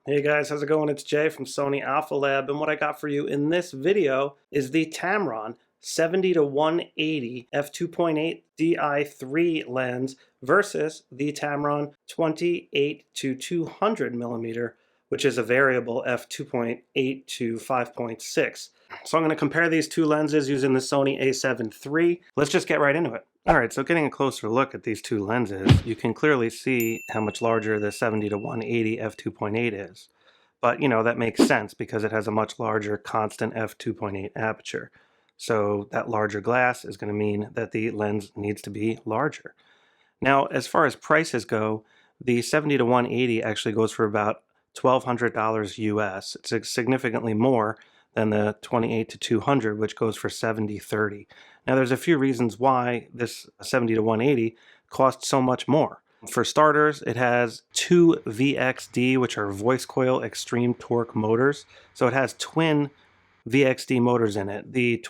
Hey guys, how's it going? It's Jay from Sony Alpha Lab, and what I got for you in this video is the Tamron 70-180 f2.8 Di3 lens versus the Tamron 28-200mm, which is a variable f2.8 to 5.6. So I'm going to compare these two lenses using the Sony a7 III. Let's just get right into it. Alright, so getting a closer look at these two lenses, you can clearly see how much larger the 70-180 f2.8 is. But, that makes sense because it has a much larger constant f2.8 aperture. So that larger glass is going to mean that the lens needs to be larger. Now, as far as prices go, the 70-180 actually goes for about $1,200 US. It's significantly more than the 28-200, which goes for $70-30. Now, there's a few reasons why this 70-180 costs so much more. For starters, it has two VXD, which are voice coil extreme torque motors. So it has twin VXD motors in it. The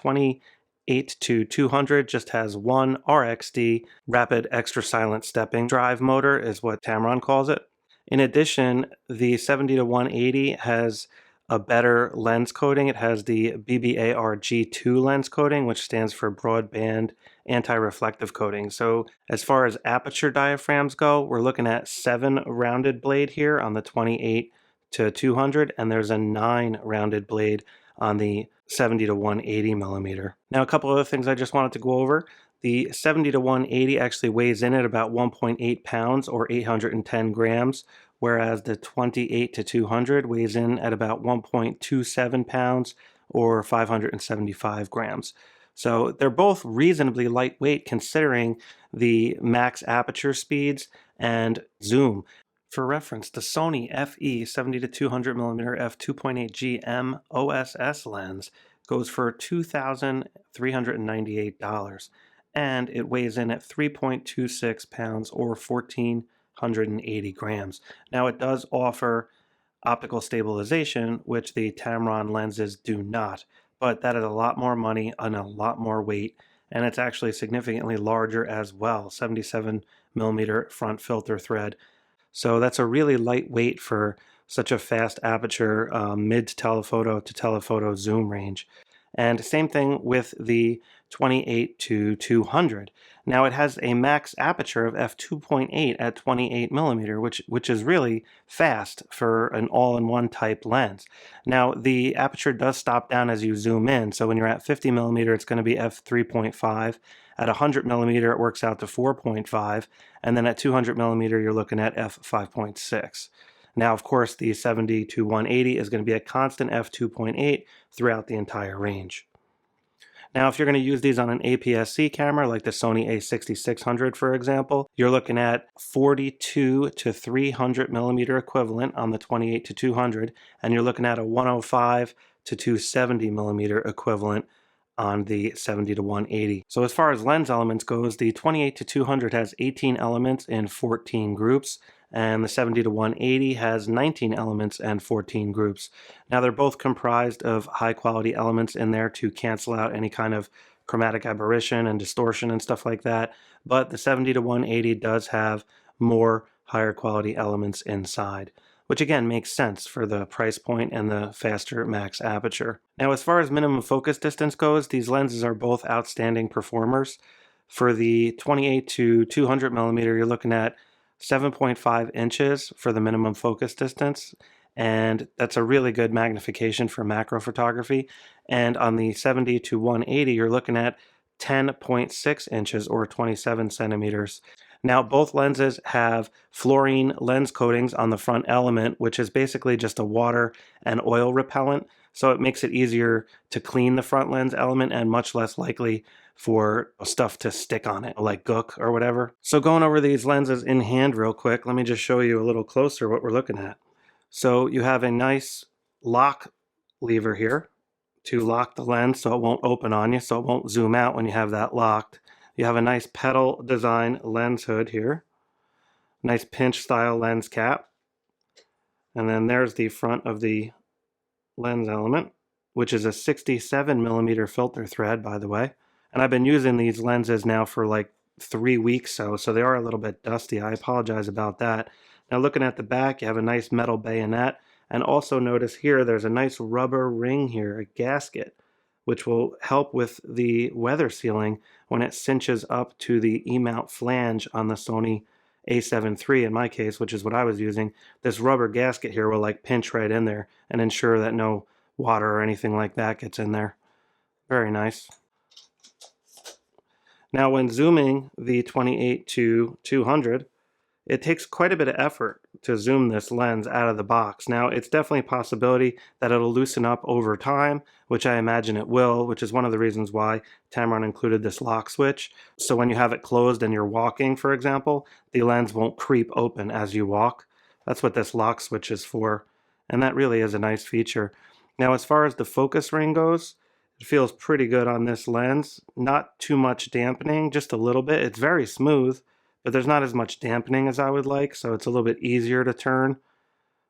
28-200 just has one RXD, rapid extra silent stepping drive motor is what Tamron calls it. In addition, the 70-180 has a better lens coating. It has the BBAR-G2 lens coating, which stands for broadband anti-reflective coating. So as far as aperture diaphragms go, we're looking at 7 rounded blade here on the 28-200, and there's a 9 rounded blade on the 70-180mm. Now, a couple other things I just wanted to go over. The 70-180 actually weighs in at about 1.8 pounds or 810 grams, whereas the 28-200 weighs in at about 1.27 pounds or 575 grams. So they're both reasonably lightweight considering the max aperture speeds and zoom. For reference, the Sony FE 70-200mm f2.8G M OSS lens goes for $2,398, and it weighs in at 3.26 pounds or 1,480 grams. Now, it does offer optical stabilization, which the Tamron lenses do not, but that is a lot more money and a lot more weight, and it's actually significantly larger as well, 77mm front filter thread. So that's a really lightweight for such a fast aperture mid telephoto to telephoto zoom range. And same thing with the 28-200. Now it has a max aperture of f2.8 at 28mm, which is really fast for an all-in-one type lens. Now the aperture does stop down as you zoom in, so when you're at 50mm it's going to be f3.5. At 100mm it works out to 4.5, and then at 200mm you're looking at f5.6. Now, of course, the 70-180 is going to be a constant f2.8 throughout the entire range. Now, if you're going to use these on an APS-C camera like the Sony a6600, for example, you're looking at 42 to 300mm equivalent on the 28-200, and you're looking at a 105 to 270mm equivalent on the 70-180. So as far as lens elements goes, the 28-200 has 18 elements in 14 groups, and the 70-180 has 19 elements and 14 groups. Now they're both comprised of high quality elements in there to cancel out any kind of chromatic aberration and distortion and stuff like that, but the 70-180 does have more higher quality elements inside, which again makes sense for the price point and the faster max aperture. Now, as far as minimum focus distance goes, these lenses are both outstanding performers. For the 28-200mm, you're looking at 7.5 inches for the minimum focus distance, and that's a really good magnification for macro photography. And on the 70-180, you're looking at 10.6 inches or 27 centimeters. Now, both lenses have fluorine lens coatings on the front element, which is basically just a water and oil repellent. So it makes it easier to clean the front lens element and much less likely for stuff to stick on it, like gook or whatever. So going over these lenses in hand real quick, let me just show you a little closer what we're looking at. So you have a nice lock lever here to lock the lens so it won't open on you, so it won't zoom out when you have that locked. You have a nice petal design lens hood here, nice pinch style lens cap, and then there's the front of the lens element, which is a 67mm filter thread, by the way. And I've been using these lenses now for like 3 weeks, so they are a little bit dusty. I apologize about that. Now looking at the back, you have a nice metal bayonet, And also notice here, there's a nice rubber ring here, a gasket, which will help with the weather sealing when it cinches up to the E-mount flange on the Sony a7 III in my case, which is what I was using. This rubber gasket here will like pinch right in there and ensure that no water or anything like that gets in there. Very nice. Now when zooming the 28-200, it takes quite a bit of effort to zoom this lens out of the box. Now, it's definitely a possibility that it'll loosen up over time, which I imagine it will, which is one of the reasons why Tamron included this lock switch. So when you have it closed and you're walking, for example, the lens won't creep open as you walk. That's what this lock switch is for, and that really is a nice feature. Now, as far as the focus ring goes, it feels pretty good on this lens. Not too much dampening, just a little bit. It's very smooth, but there's not as much dampening as I would like, so it's a little bit easier to turn.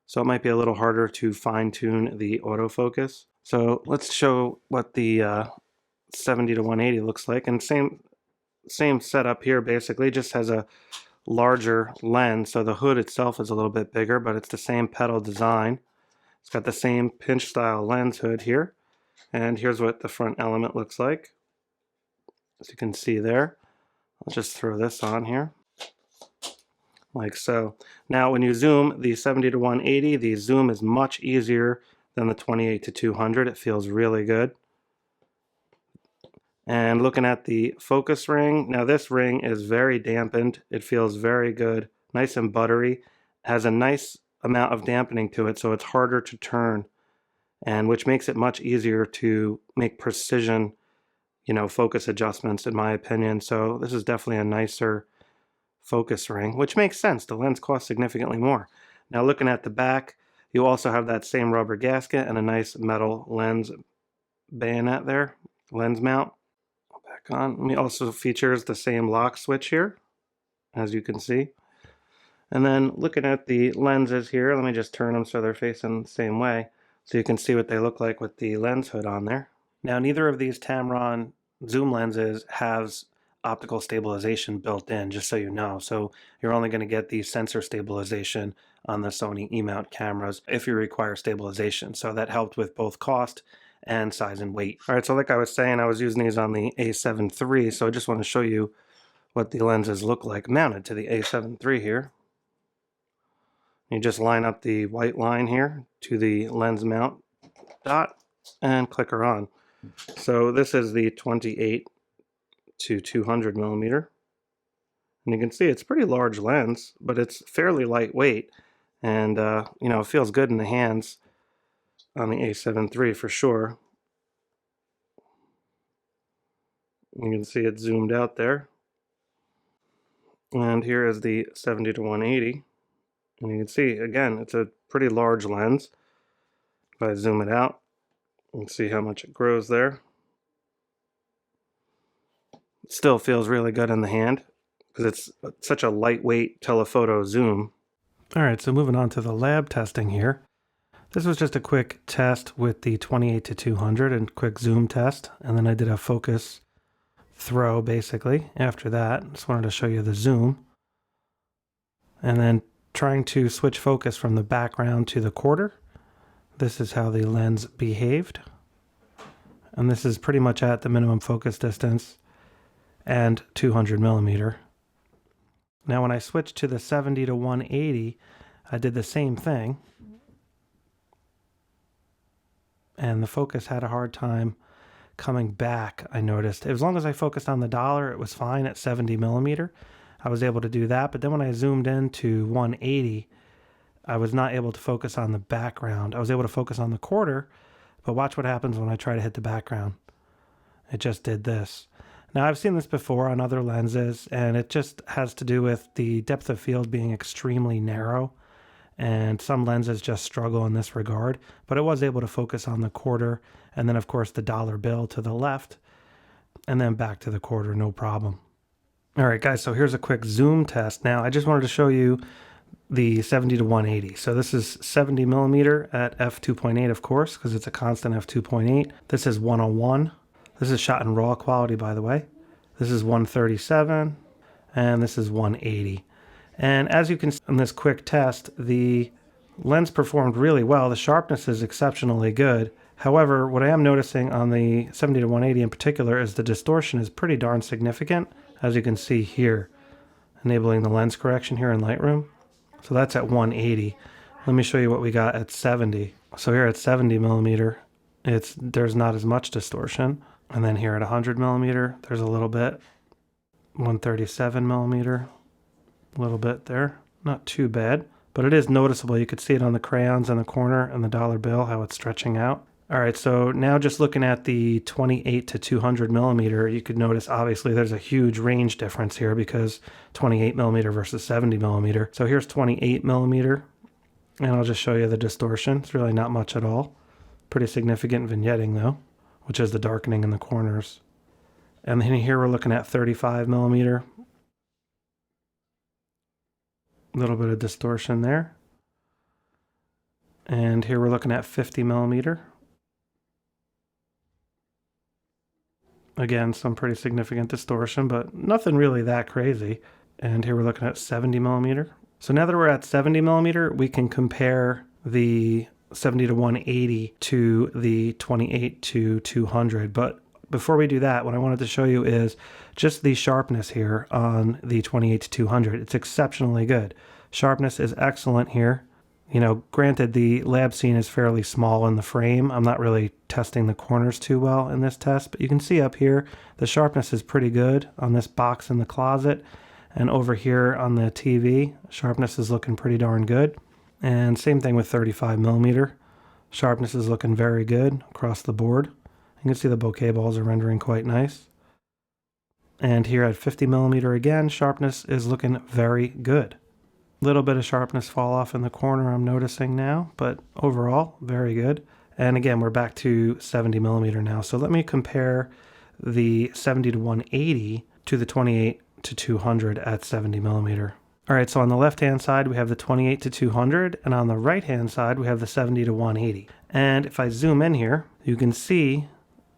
So it might be a little harder to fine-tune the autofocus. So let's show what the 70-180 looks like. And same setup here, basically, just has a larger lens. So the hood itself is a little bit bigger, but it's the same petal design. It's got the same pinch style lens hood here. And here's what the front element looks like, as you can see there. I'll just throw this on here, like so. Now when you zoom the 70-180, the zoom is much easier than the 28-200. It feels really good. And looking at the focus ring, now this ring is very dampened. It feels very good, nice and buttery. Has a nice amount of dampening to it, so it's harder to turn, and which makes it much easier to make precision, focus adjustments, in my opinion. So this is definitely a nicer focus ring, which makes sense. The lens costs significantly more. Now looking at the back, you also have that same rubber gasket and a nice metal lens bayonet there, lens mount. Back on. It also features the same lock switch here, as you can see. And then looking at the lenses here, let me just turn them so they're facing the same way, so you can see what they look like with the lens hood on there. Now, neither of these Tamron zoom lenses has optical stabilization built in, just so you know. So you're only going to get the sensor stabilization on the Sony E-mount cameras if you require stabilization. So that helped with both cost and size and weight. All right, so like I was saying, I was using these on the a7 III, so I just want to show you what the lenses look like mounted to the a7 III here. You just line up the white line here to the lens mount dot and click her on. So this is the 28-200 millimeter. And you can see it's a pretty large lens, but it's fairly lightweight, and it feels good in the hands on the a7 III for sure. You can see it zoomed out there. And here is the 70-180. And you can see, again, it's a pretty large lens. If I zoom it out, you can see how much it grows there. It still feels really good in the hand because it's such a lightweight telephoto zoom. All right, so moving on to the lab testing here. This was just a quick test with the 28-200 and quick zoom test. And then I did a focus throw basically after that. Just wanted to show you the zoom. And then trying to switch focus from the background to the quarter. This is how the lens behaved. And this is pretty much at the minimum focus distance and 200 millimeter. Now when I switched to the 70-180, I did the same thing. And the focus had a hard time coming back, I noticed. As long as I focused on the dollar, it was fine at 70 millimeter. I was able to do that, but then when I zoomed into 180, I was not able to focus on the background. I was able to focus on the quarter, but watch what happens when I try to hit the background. It just did this. Now, I've seen this before on other lenses, and it just has to do with the depth of field being extremely narrow, and some lenses just struggle in this regard, but it was able to focus on the quarter, and then, of course, the dollar bill to the left, and then back to the quarter, no problem. All right, guys, so here's a quick zoom test. Now, I just wanted to show you the 70-180. So this is 70 millimeter at f2.8, of course, because it's a constant f2.8. This is 101. This is shot in raw quality, by the way. This is 137, and this is 180. And as you can see in this quick test, the lens performed really well. The sharpness is exceptionally good. However, what I am noticing on the 70-180 in particular is the distortion is pretty darn significant, as you can see here, enabling the lens correction here in Lightroom. So that's at 180. Let me show you what we got at 70. So here at 70mm, there's not as much distortion. And then here at 100mm, there's a little bit. 137mm, a little bit there. Not too bad, but it is noticeable. You could see it on the crayons in the corner and the dollar bill, how it's stretching out. All right, so now just looking at the 28 to 200mm, you could notice obviously there's a huge range difference here because 28mm versus 70mm. So here's 28mm, and I'll just show you the distortion. It's really not much at all. Pretty significant vignetting though, which is the darkening in the corners. And then here we're looking at 35mm. A little bit of distortion there. And here we're looking at 50mm. Again, some pretty significant distortion, but nothing really that crazy. And here we're looking at 70mm. So now that we're at 70mm, we can compare the 70-180 to the 28 to 200. But before we do that, what I wanted to show you is just the sharpness here on the 28 to 200. It's exceptionally good. Sharpness is excellent here. You know, granted the lab scene is fairly small in the frame. I'm not really testing the corners too well in this test, but you can see up here, the sharpness is pretty good on this box in the closet. And over here on the TV, sharpness is looking pretty darn good. And same thing with 35mm. Sharpness is looking very good across the board. You can see the bokeh balls are rendering quite nice. And here at 50mm again, sharpness is looking very good. Little bit of sharpness fall off in the corner I'm noticing now, but overall, very good. And again, we're back to 70mm now. So let me compare the 70-180 to the 28 to 200 at 70mm. All right, so on the left-hand side, we have the 28 to 200, and on the right-hand side, we have the 70-180. And if I zoom in here, you can see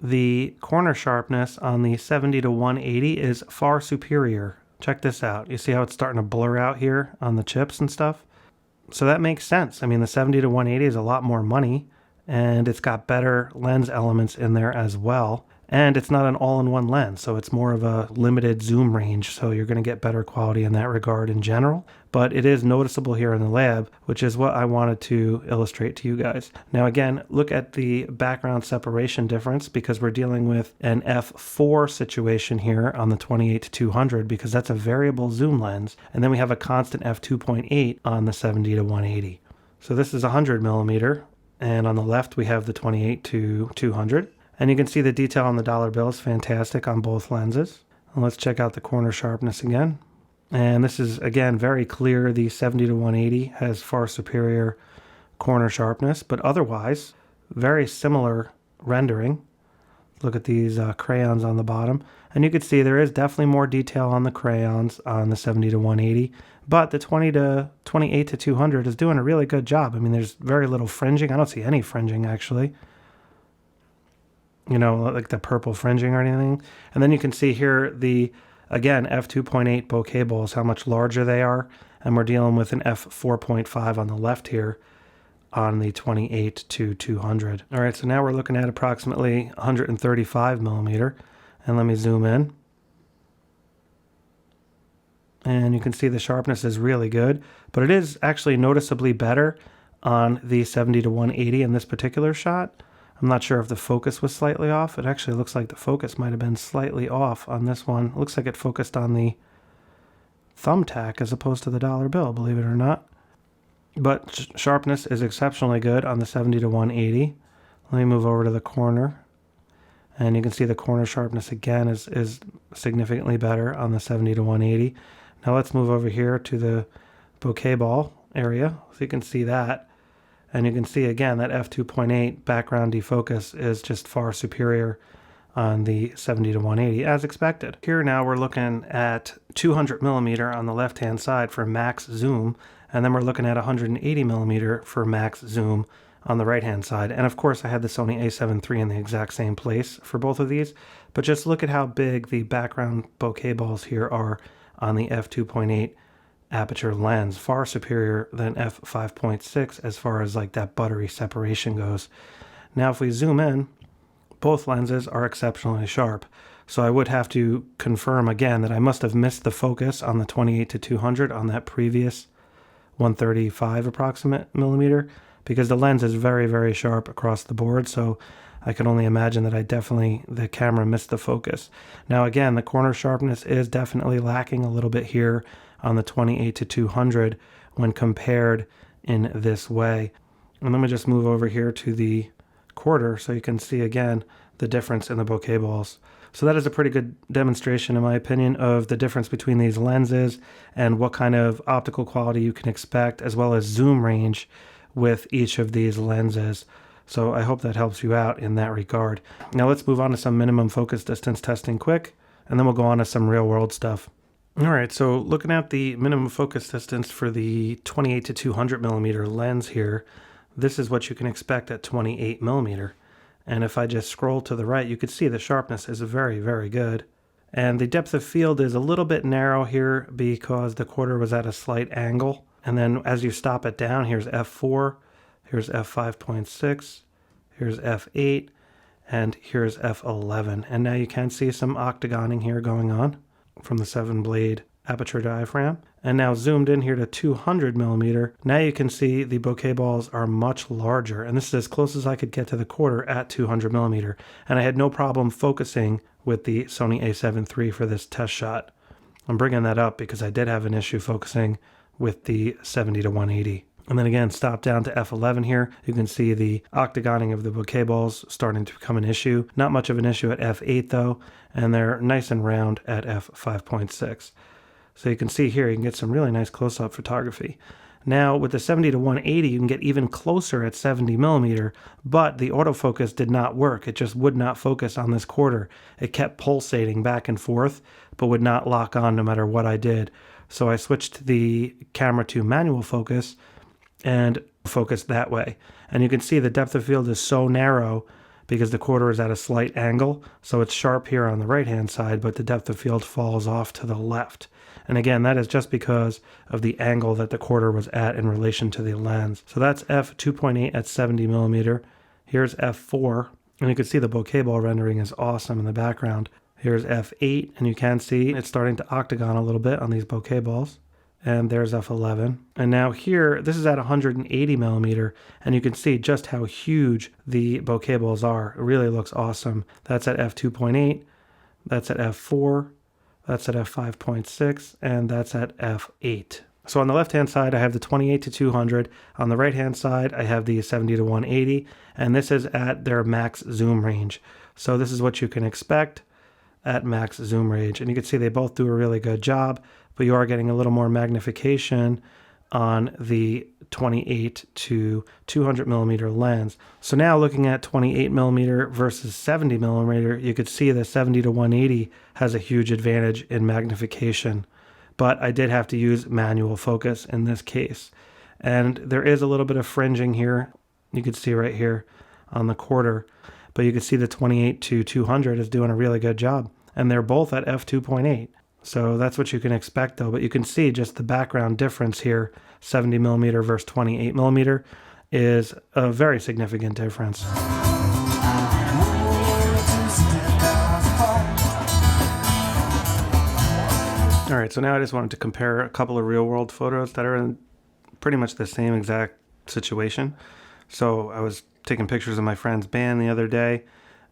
the corner sharpness on the 70-180 is far superior. Check this out. You see how it's starting to blur out here on the chips and stuff? So that makes sense. I mean, the 70-180 is a lot more money, and it's got better lens elements in there as well. And it's not an all-in-one lens, so it's more of a limited zoom range, so you're going to get better quality in that regard in general. But it is noticeable here in the lab, which is what I wanted to illustrate to you guys. Now again, look at the background separation difference because we're dealing with an f4 situation here on the 28 to 200 because that's a variable zoom lens, and then we have a constant f2.8 on the 70-180. So this is 100mm, and on the left we have the 28 to 200. And you can see the detail on the dollar bill is fantastic on both lenses. And let's check out the corner sharpness again. And this is, again, very clear. The 70-180 has far superior corner sharpness, but otherwise, very similar rendering. Look at these crayons on the bottom. And you can see there is definitely more detail on the crayons on the 70-180, but the 28 to 200 is doing a really good job. I mean, there's very little fringing. I don't see any fringing, actually. You know, like the purple fringing or anything. And then you can see here the, again, f2.8 bokeh balls, how much larger they are. And we're dealing with an f4.5 on the left here on the 28 to 200. All right, so now we're looking at approximately 135mm. And let me zoom in. And you can see the sharpness is really good, but it is actually noticeably better on the 70-180 in this particular shot. I'm not sure if the focus was slightly off. It actually looks like the focus might have been slightly off on this one. It looks like it focused on the thumbtack as opposed to the dollar bill, believe it or not. But sharpness is exceptionally good on the 70-180. Let me move over to the corner. And you can see the corner sharpness again is significantly better on the 70-180. Now let's move over here to the bokeh ball area so you can see that. And you can see again that f2.8 background defocus is just far superior on the 70-180 as expected. Here now we're looking at 200mm on the left hand side for max zoom, and then we're looking at 180mm for max zoom on the right hand side. And of course I had the Sony a7 III in the exact same place for both of these, but just look at how big the background bokeh balls here are on the f2.8 aperture lens, far superior than f5.6 as far as like that buttery separation goes. Now if we zoom in, both lenses are exceptionally sharp. So I would have to confirm again that I must have missed the focus on the 28-200 on that previous 135 approximate millimeter, because the lens is very, very sharp across the board. So I can only imagine that the camera missed the focus. Now again, the corner sharpness is definitely lacking a little bit here on the 28-200 when compared in this way. And let me just move over here to the quarter so you can see again the difference in the bokeh balls. So that is a pretty good demonstration, in my opinion, of the difference between these lenses and what kind of optical quality you can expect, as well as zoom range with each of these lenses. So I hope that helps you out in that regard. Now let's move on to some minimum focus distance testing quick, and then we'll go on to some real world stuff. All right, so looking at the minimum focus distance for the 28-200 millimeter lens here, this is what you can expect at 28 millimeter. And if I just scroll to the right, you can see the sharpness is very, very good. And the depth of field is a little bit narrow here because the quarter was at a slight angle. And then as you stop it down, here's f4, here's f5.6, here's f8, and here's f11. And now you can see some octagoning here going on from the 7-blade aperture diaphragm. And now zoomed in here to 200 millimeter, now you can see the bokeh balls are much larger. And this is as close as I could get to the quarter at 200 millimeter. And I had no problem focusing with the Sony a7 III for this test shot. I'm bringing that up because I did have an issue focusing with the 70-180. And then again, stop down to f11 here. You can see the octagoning of the bokeh balls starting to become an issue. Not much of an issue at f8 though, and they're nice and round at f5.6. So you can see here, you can get some really nice close-up photography. Now with the 70-180, you can get even closer at 70 millimeter, but the autofocus did not work. It just would not focus on this quarter. It kept pulsating back and forth, but would not lock on no matter what I did. So I switched the camera to manual focus and focused that way. And you can see the depth of field is so narrow because the quarter is at a slight angle. So it's sharp here on the right-hand side, but the depth of field falls off to the left. And again, that is just because of the angle that the quarter was at in relation to the lens. So that's f2.8 at 70 millimeter. Here's f4, and you can see the bokeh ball rendering is awesome in the background. Here's f8, and you can see it's starting to octagon a little bit on these bokeh balls. And there's f11. And now here, this is at 180 millimeter, and you can see just how huge the bokeh balls are. It really looks awesome. That's at f2.8, that's at f4, that's at f5.6, and that's at f8. So on the left-hand side, I have the 28-200. On the right-hand side, I have the 70-180, and this is at their max zoom range. So this is what you can expect at max zoom range. And you can see they both do a really good job, but you are getting a little more magnification on the 28-200 millimeter lens. So now looking at 28 millimeter versus 70 millimeter, you could see the 70-180 has a huge advantage in magnification, but I did have to use manual focus in this case. And there is a little bit of fringing here. You can see right here on the quarter, but you can see the 28-200 is doing a really good job. And they're both at f2.8. So that's what you can expect though, but you can see just the background difference here, 70 millimeter versus 28 millimeter, is a very significant difference. All right, so now I just wanted to compare a couple of real world photos that are in pretty much the same exact situation. So I was taking pictures of my friend's band the other day,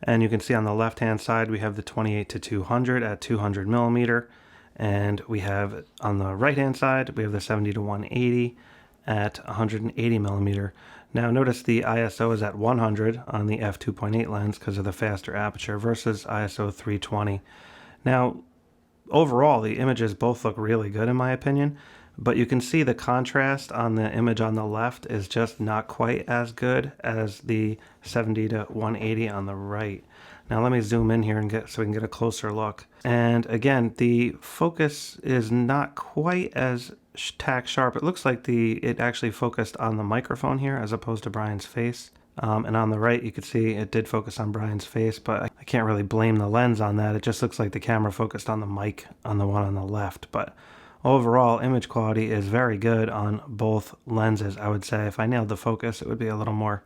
and you can see on the left-hand side, we have the 28-200 at 200 millimeter. And we have on the right-hand side, we have the 70-180 at 180 millimeter. Now notice the ISO is at 100 on the f2.8 lens because of the faster aperture versus ISO 320. Now, overall, the images both look really good in my opinion, but you can see the contrast on the image on the left is just not quite as good as the 70-180 on the right. Now let me zoom in here and so we can get a closer look. And again, the focus is not quite as tack sharp. It looks like it actually focused on the microphone here as opposed to Brian's face. And on the right, you can see it did focus on Brian's face, but I can't really blame the lens on that. It just looks like the camera focused on the mic on the one on the left. But overall image quality is very good on both lenses. I would say if I nailed the focus, it would be a little more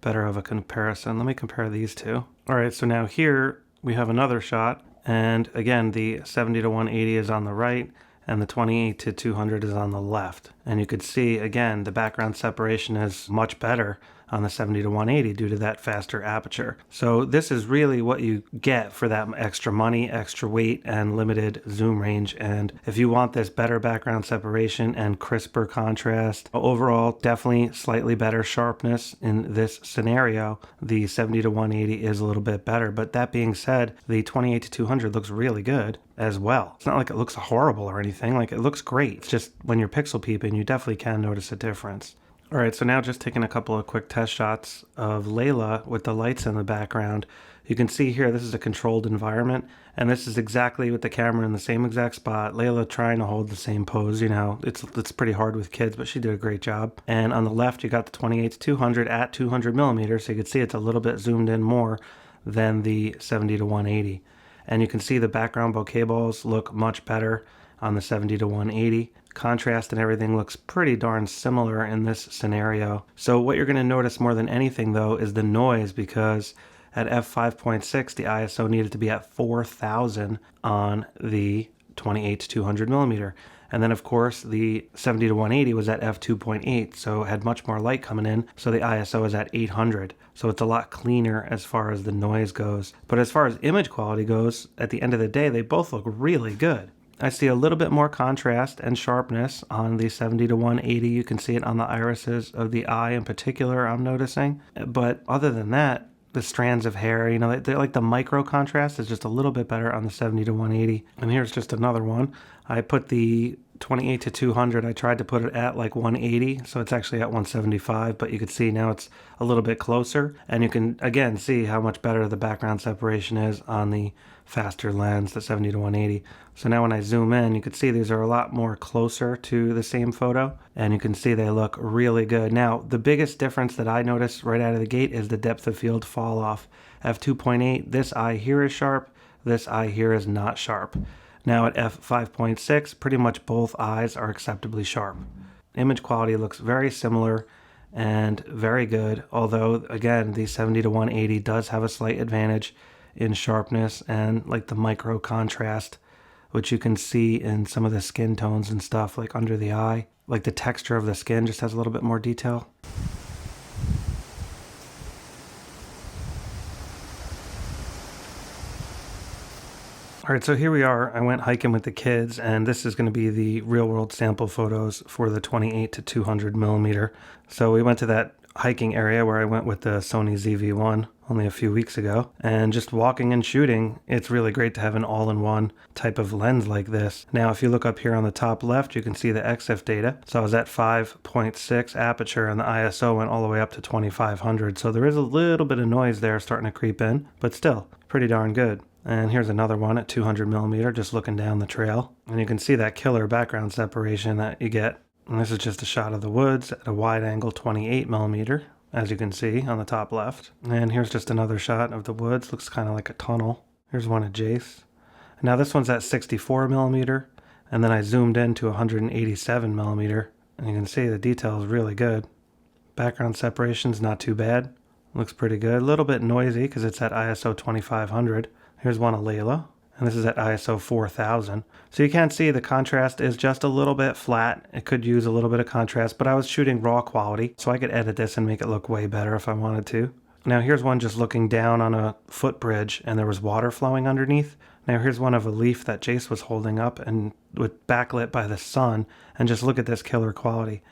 better of a comparison. Let me compare these two. All right, so now here we have another shot, and again, the 70-180 is on the right, and the 28-200 is on the left. And you could see, again, the background separation is much better on the 70-180 due to that faster aperture. So this is really what you get for that extra money, extra weight, and limited zoom range. And if you want this better background separation and crisper contrast, overall definitely slightly better sharpness in this scenario, the 70-180 is a little bit better. But that being said, the 28-200 looks really good as well. It's not like it looks horrible or anything, like it looks great. It's just when you're pixel peeping, you definitely can notice a difference. All right, so now just taking a couple of quick test shots of Layla with the lights in the background. You can see here, this is a controlled environment, and this is exactly with the camera in the same exact spot. Layla trying to hold the same pose, you know, it's pretty hard with kids, but she did a great job. And on the left, you got the 28-200 at 200 millimeters, so you can see it's a little bit zoomed in more than the 70-180. And you can see the background bokeh balls look much better on the 70-180. Contrast and everything looks pretty darn similar in this scenario. So what you're going to notice more than anything though is the noise, because at f5.6 the ISO needed to be at 4000 on the 28-200 millimeter. And then of course the 70-180 was at f2.8, so it had much more light coming in, so the ISO is at 800. So it's a lot cleaner as far as the noise goes. But as far as image quality goes, at the end of the day, they both look really good. I see a little bit more contrast and sharpness on the 70-180. You can see it on the irises of the eye in particular, I'm noticing. But other than that, the strands of hair, you know, they're like the micro contrast is just a little bit better on the 70-180. And here's just another one. I put the 28-200, I tried to put it at like 180, so it's actually at 175, but you can see now it's a little bit closer, and you can again see how much better the background separation is on the faster lens, the 70-180. So now when I zoom in, you can see these are a lot more closer to the same photo, and you can see they look really good. Now, the biggest difference that I noticed right out of the gate is the depth of field fall off. f2.8, this eye here is sharp, this eye here is not sharp. Now at f5.6, pretty much both eyes are acceptably sharp. Image quality looks very similar and very good, although again, the 70-180 does have a slight advantage in sharpness and like the micro contrast, which you can see in some of the skin tones and stuff like under the eye. Like the texture of the skin just has a little bit more detail. All right, so here we are. I went hiking with the kids, and this is going to be the real-world sample photos for the 28-200 millimeter. So we went to that hiking area where I went with the SONY ZV-1 only a few weeks ago, and just walking and shooting, it's really great to have an all-in-one type of lens like this. Now, if you look up here on the top left, you can see the EXIF data. So I was at 5.6 aperture, and the ISO went all the way up to 2500. So there is a little bit of noise there starting to creep in, but still pretty darn good. And here's another one at 200 millimeter, just looking down the trail. And you can see that killer background separation that you get. And this is just a shot of the woods at a wide angle 28 millimeter, as you can see on the top left. And here's just another shot of the woods. Looks kind of like a tunnel. Here's one of Jace. Now this one's at 64 millimeter. And then I zoomed in to 187 millimeter. And you can see the detail is really good. Background separation's not too bad. Looks pretty good. A little bit noisy because it's at ISO 2500. Here's one of Layla, and this is at ISO 4000. So you can see the contrast is just a little bit flat. It could use a little bit of contrast, but I was shooting raw quality, so I could edit this and make it look way better if I wanted to. Now here's one just looking down on a footbridge, and there was water flowing underneath. Now here's one of a leaf that Jace was holding up and with backlit by the sun, and just look at this killer quality.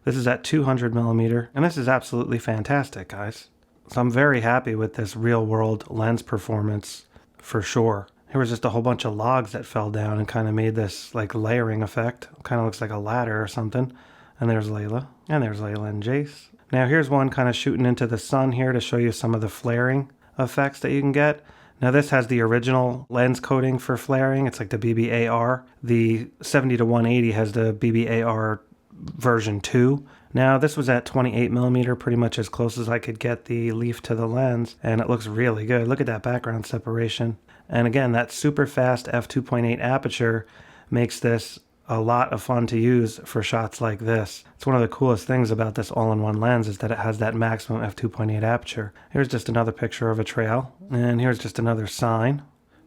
This is at 200 millimeter, and this is absolutely fantastic, guys. So I'm very happy with this real-world lens performance. For sure. Here was just a whole bunch of logs that fell down and kind of made this like layering effect. Kind of looks like a ladder or something. And there's Layla. And there's Layla and Jace. Now here's one kind of shooting into the sun here to show you some of the flaring effects that you can get. Now this has the original lens coating for flaring. It's like the BBAR. The 70-180 has the BBAR version 2. Now this was at 28 millimeter, pretty much as close as I could get the leaf to the lens, and it looks really good. Look at that background separation. And again, that super fast f2.8 aperture makes this a lot of fun to use for shots like this. It's one of the coolest things about this all-in-one lens is that it has that maximum f2.8 aperture. Here's just another picture of a trail, and here's just another sign.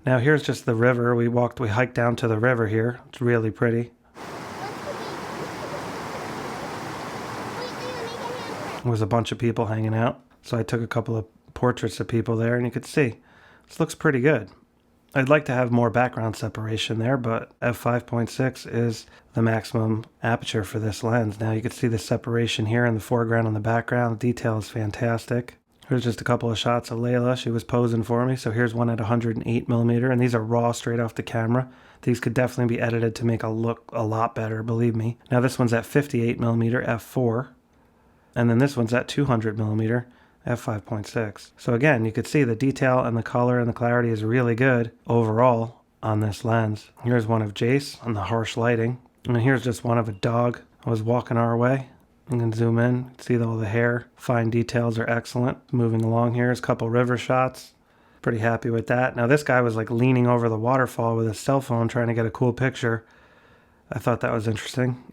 Now here's just the river. We hiked down to the river here. It's really pretty. There was a bunch of people hanging out, so I took a couple of portraits of people there, and you could see this looks pretty good. I'd like to have more background separation there, but f5.6 is the maximum aperture for this lens. Now you can see the separation here in the foreground and the background. The detail is fantastic. Here's just a couple of shots of Layla. She was posing for me. So here's one at 108mm, and these are raw straight off the camera. These could definitely be edited to make it look a lot better, believe me. Now this one's at 58mm f4, and then this one's at 200mm f5.6. So again, you could see the detail and the color and the clarity is really good overall on this lens. Here's one of Jace on the harsh lighting. And here's just one of a dog. I was walking our way. You can zoom in, see all the hair. Fine details are excellent. Moving along, here's a couple river shots. Pretty happy with that. Now this guy was like leaning over the waterfall with his cell phone trying to get a cool picture. I thought that was interesting.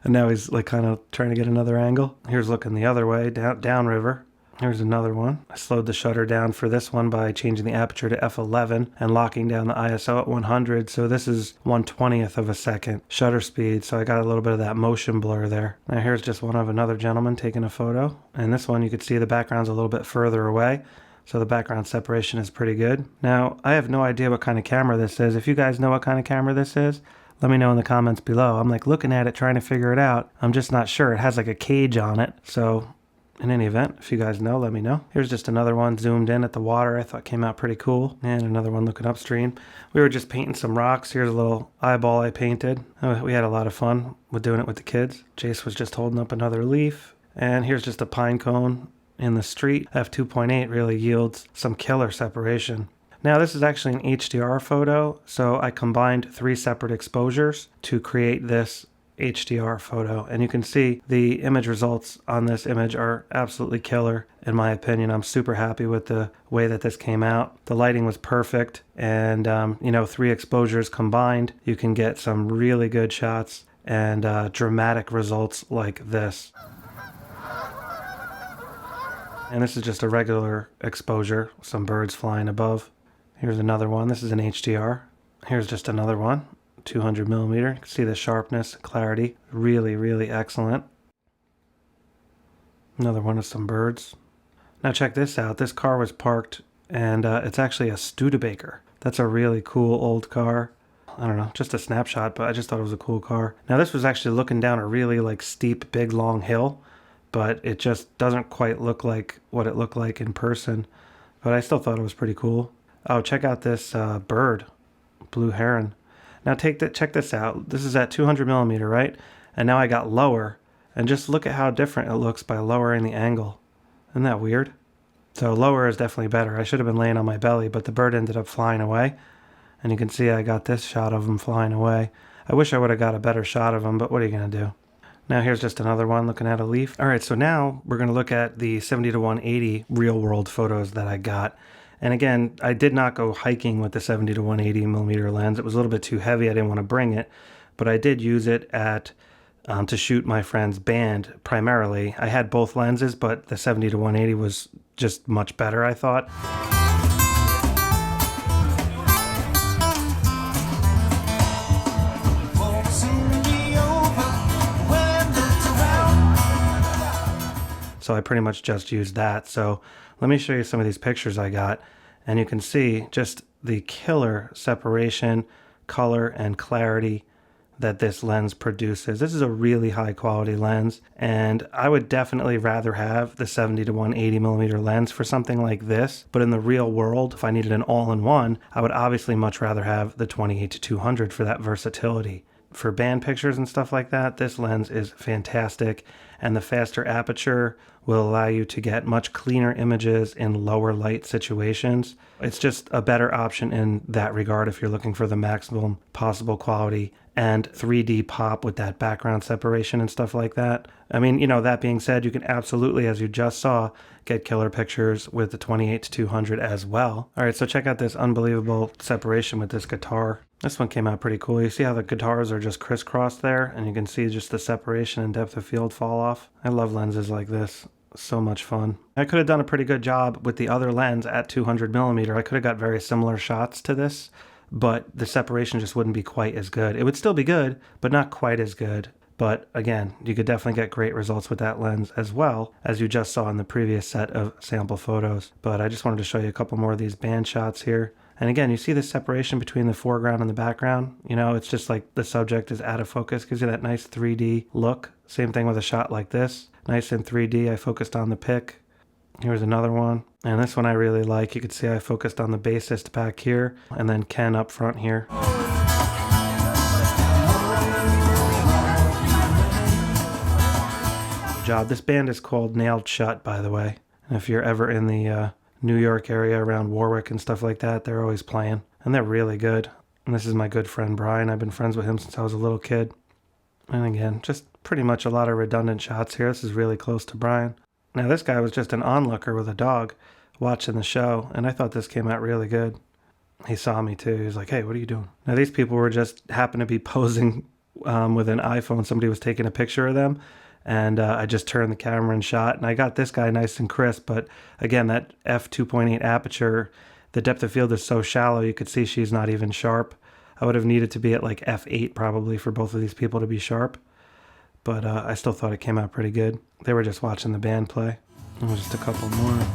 And now he's like kind of trying to get another angle. Here's looking the other way, downriver. Here's another one. I slowed the shutter down for this one by changing the aperture to f11 and locking down the ISO at 100. So this is 1/20th of a second shutter speed. So I got a little bit of that motion blur there. Now here's just one of another gentleman taking a photo. And this one you could see the background's a little bit further away. So the background separation is pretty good. Now I have no idea what kind of camera this is. If you guys know what kind of camera this is, let me know in the comments below. I'm like looking at it, trying to figure it out. I'm just not sure. It has like a cage on it. So in any event, if you guys know, let me know. Here's just another one zoomed in at the water. I thought came out pretty cool. And another one looking upstream. We were just painting some rocks. Here's a little eyeball I painted. We had a lot of fun with doing it with the kids. Jace was just holding up another leaf. And here's just a pine cone in the street. f2.8 really yields some killer separation. Now this is actually an HDR photo, so I combined 3 separate exposures to create this HDR photo, and you can see the image results on this image are absolutely killer in my opinion. I'm super happy with the way that this came out. The lighting was perfect, and 3 exposures combined, you can get some really good shots and dramatic results like this. And this is just a regular exposure, some birds flying above. Here's another one. This is an HDR. Here's just another one, 200mm. You can see the sharpness, clarity, really, really excellent. Another one of some birds. Now check this out. This car was parked, and it's actually a Studebaker. That's a really cool old car. I don't know, just a snapshot, but I just thought it was a cool car. Now this was actually looking down a really like steep, big, long hill, but it just doesn't quite look like what it looked like in person. But I still thought it was pretty cool. Oh, check out this bird, blue heron. Now check this out. This is at 200mm, right? And now I got lower, and just look at how different it looks by lowering the angle. Isn't that weird? So lower is definitely better. I should have been laying on my belly, but the bird ended up flying away. And you can see I got this shot of him flying away. I wish I would have got a better shot of him, but what are you going to do? Now here's just another one looking at a leaf. All right, so now we're going to look at the 70-180 real world photos that I got. And again, I did not go hiking with the 70-180mm lens. It was a little bit too heavy. I didn't want to bring it, but I did use it to shoot my friend's band primarily. I had both lenses, but the 70-180 was just much better, I thought. So I pretty much just used that. So let me show you some of these pictures I got, and you can see just the killer separation, color, and clarity that this lens produces. This is a really high quality lens, and I would definitely rather have the 70-180mm lens for something like this. But in the real world, if I needed an all-in-one, I would obviously much rather have the 28-200 for that versatility. For band pictures and stuff like that, this lens is fantastic, and the faster aperture will allow you to get much cleaner images in lower light situations. It's just a better option in that regard if you're looking for the maximum possible quality and 3D pop with that background separation and stuff like that. I mean, that being said, you can absolutely, as you just saw, get killer pictures with the 28-200 as well. All right, so check out this unbelievable separation with this guitar. This one came out pretty cool. You see how the guitars are just crisscrossed there, and you can see just the separation and depth of field fall off. I love lenses like this. So much fun. I could have done a pretty good job with the other lens at 200mm. I could have got very similar shots to this, but the separation just wouldn't be quite as good. It would still be good, but not quite as good. But again, you could definitely get great results with that lens as well, as you just saw in the previous set of sample photos. But I just wanted to show you a couple more of these band shots here. And again, you see the separation between the foreground and the background. You know, it's just like the subject is out of focus. Gives you that nice 3D look. Same thing with a shot like this. Nice in 3D. I focused on the pick. Here's another one. And this one I really like. You can see I focused on the bassist back here, and then Ken up front here. Job. This band is called Nailed Shut, by the way. And if you're ever in the New York area around Warwick and stuff like that, they're always playing. And they're really good. And this is my good friend Brian. I've been friends with him since I was a little kid. And again, just pretty much a lot of redundant shots here. This is really close to Brian. Now this guy was just an onlooker with a dog watching the show, and I thought this came out really good. He saw me too. He was like, "Hey, what are you doing?" Now these people were just happened to be posing with an iPhone. Somebody was taking a picture of them, and I just turned the camera and shot, and I got this guy nice and crisp. But again, that f2.8 aperture, the depth of field is so shallow, you could see she's not even sharp. I would have needed to be at like f8 probably for both of these people to be sharp. But I still thought it came out pretty good. They were just watching the band play. And just a couple more.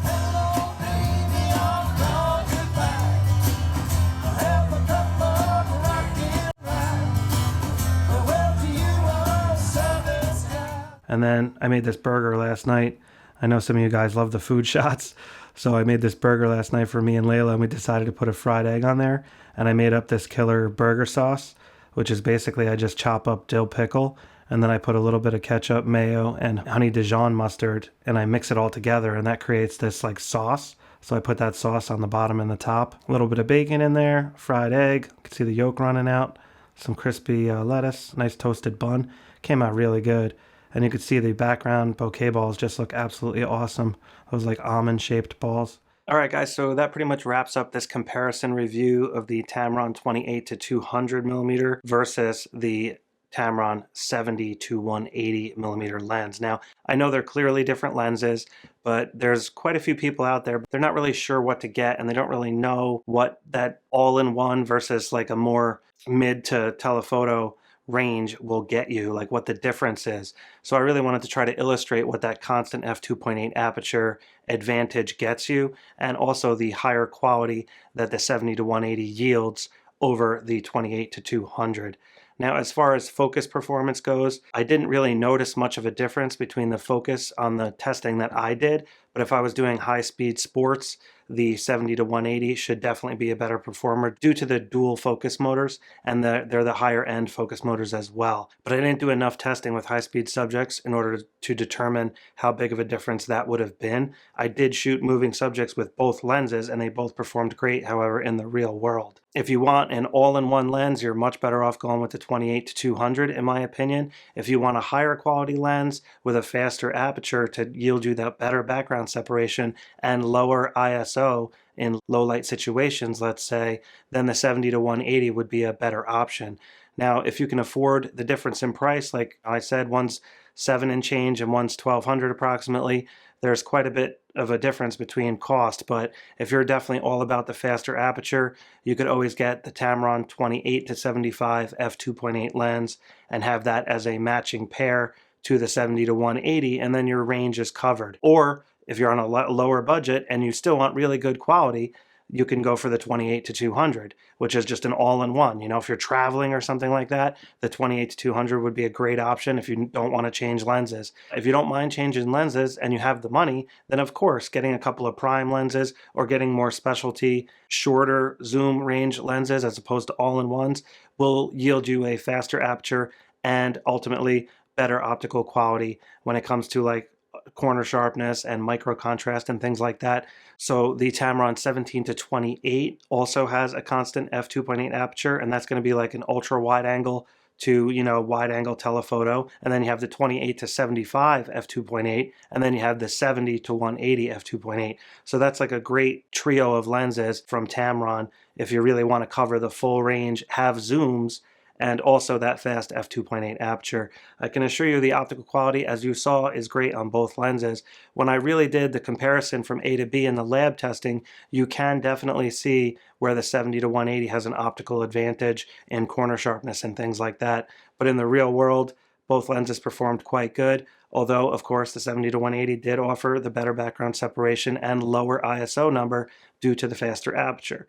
And then I made this burger last night. I know some of you guys love the food shots. So I made this burger last night for me and Layla, and we decided to put a fried egg on there. And I made up this killer burger sauce, which is basically I just chop up dill pickle, and then I put a little bit of ketchup, mayo, and honey Dijon mustard, and I mix it all together, and that creates this like sauce. So I put that sauce on the bottom and the top. A little bit of bacon in there, fried egg. You can see the yolk running out. Some crispy lettuce, nice toasted bun. Came out really good. And you could see the background bouquet balls just look absolutely awesome. Those like almond-shaped balls. All right, guys, so that pretty much wraps up this comparison review of the Tamron 28-200mm versus the Tamron 70-180mm lens. Now, I know they're clearly different lenses, but there's quite a few people out there, they're not really sure what to get, and they don't really know what that all-in-one versus like a more mid to telephoto range will get you, like what the difference is. So I really wanted to try to illustrate what that constant f2.8 aperture advantage gets you, and also the higher quality that the 70-180 yields over the 28-200. Now, as far as focus performance goes, I didn't really notice much of a difference between the focus on the testing that I did, but if I was doing high-speed sports, the 70-180 should definitely be a better performer due to the dual focus motors, and they're the higher end focus motors as well. But I didn't do enough testing with high-speed subjects in order to determine how big of a difference that would have been. I did shoot moving subjects with both lenses, and they both performed great, however, in the real world. If you want an all-in-one lens, you're much better off going with the 28-200, in my opinion. If you want a higher quality lens with a faster aperture to yield you that better background separation and lower ISO in low light situations, let's say, then the 70-180 would be a better option. Now, if you can afford the difference in price, like I said, one's $7 and change and one's $1,200 approximately, there's quite a bit of a difference between cost. But if you're definitely all about the faster aperture, you could always get the Tamron 28-75 f2.8 lens and have that as a matching pair to the 70-180, and then your range is covered. Or if you're on a lower budget and you still want really good quality, you can go for the 28-200, which is just an all-in-one. You know, if you're traveling or something like that, the 28-200 would be a great option if you don't want to change lenses. If you don't mind changing lenses and you have the money, then of course, getting a couple of prime lenses or getting more specialty, shorter zoom range lenses as opposed to all-in-ones will yield you a faster aperture and ultimately better optical quality when it comes to like corner sharpness and micro contrast and things like that. So the Tamron 17-28 also has a constant f2.8 aperture, and that's going to be like an ultra wide angle to, wide angle telephoto, and then you have the 28-75 f2.8, and then you have the 70-180 f2.8. So that's like a great trio of lenses from Tamron if you really want to cover the full range, have zooms, and also that fast f2.8 aperture. I can assure you the optical quality, as you saw, is great on both lenses. When I really did the comparison from A to B in the lab testing, you can definitely see where the 70-180 has an optical advantage in corner sharpness and things like that. But in the real world, both lenses performed quite good, although, of course, the 70-180 did offer the better background separation and lower ISO number due to the faster aperture.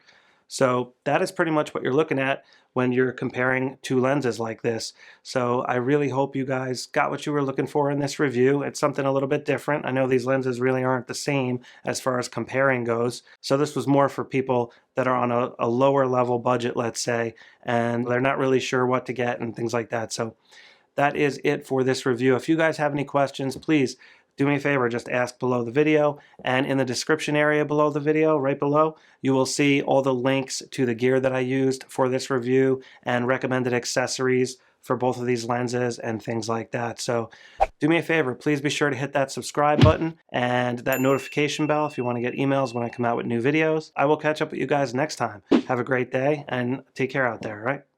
So that is pretty much what you're looking at when you're comparing two lenses like this. So I really hope you guys got what you were looking for in this review. It's something a little bit different. I know these lenses really aren't the same as far as comparing goes. So this was more for people that are on a lower level budget, let's say, and they're not really sure what to get and things like that. So that is it for this review. If you guys have any questions, please do me a favor, just ask below the video, and in the description area below the video, right below, you will see all the links to the gear that I used for this review and recommended accessories for both of these lenses and things like that. So do me a favor, please be sure to hit that subscribe button and that notification bell if you want to get emails when I come out with new videos. I will catch up with you guys next time. Have a great day and take care out there, all right?